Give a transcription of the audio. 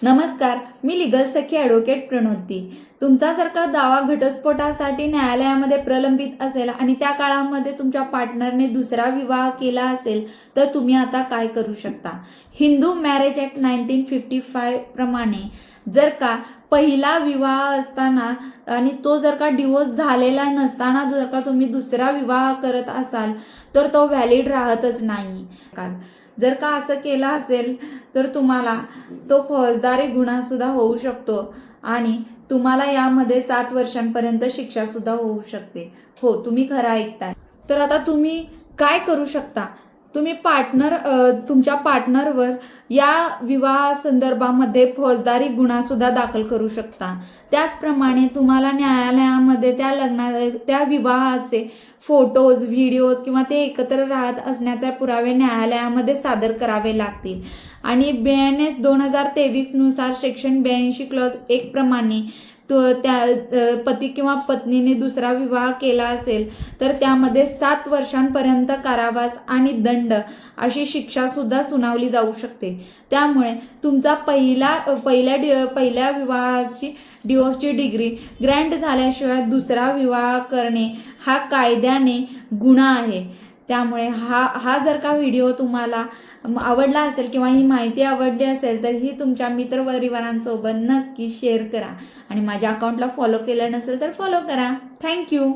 नमस्कार, मी लीगल सखी ॲडव्होकेट प्रणोती। तुमचा जर का दावा घटस्फोटासाठी न्यायालयामध्ये प्रलंबित असेल आणि त्या काळामध्ये तुमच्या पार्टनरने दुसरा विवाह केला असेल तर तुम्ही आता काय करू शकता। हिंदू मॅरेज ॲक्ट 1955 प्रमाणे जर का पहिला विवाह असताना आणि तो जर का डिवोर्स झालेला नसताना जर का तुम्ही दुसरा विवाह करत असाल तर तो व्हॅलिड राहतच नाही। जर का असं केलं असेल तर तुम्हाला तो फौजदारी गुन्हा सुद्धा होऊ शकतो आणि तुम्हाला यामध्ये 7 वर्षांपर्यंत शिक्षा सुद्धा होऊ शकते। हो, तुम्ही खरं ऐकताय। तर आता तुम्ही काय करू शकता, तुम्ही तुमच्या पार्टनरवर या विवाह संदर्भामध्ये फौजदारी गुन्हा सुद्धा दाखल करू शकता। त्याचप्रमाणे तुम्हाला न्यायालयामध्ये त्या विवाहाचे फोटोज, व्हिडिओज किंवा ते एकत्र राहत असण्याचे पुरावे न्यायालयामध्ये सादर करावे लागतील आणि BNS 2023 नुसार सेक्शन 82 क्लॉज 1 प्रमाणे त्या पती किंवा पत्नीने दुसरा विवाह केला असेल तर त्यामध्ये 7 वर्षांपर्यंत कारावास आणि दंड अशी शिक्षा सुद्धा सुनावली जाऊ शकते। त्यामुळे तुमचा पहिल्या विवाहाची डिवोर्सची डिग्री ग्रँट झाल्याशिवाय दुसरा विवाह करणे हा कायद्याने गुन्हा आहे। त्यामुळे हा जर का व्हिडिओ तुम्हाला आवडला असेल किंवा ही माहिती आवडली असेल तर ही तुमच्या मित्रपरिवारांसोबत नक्की शेअर करा आणि माझ्या अकाउंटला फॉलो केलं नसेल तर फॉलो करा। थँक्यू।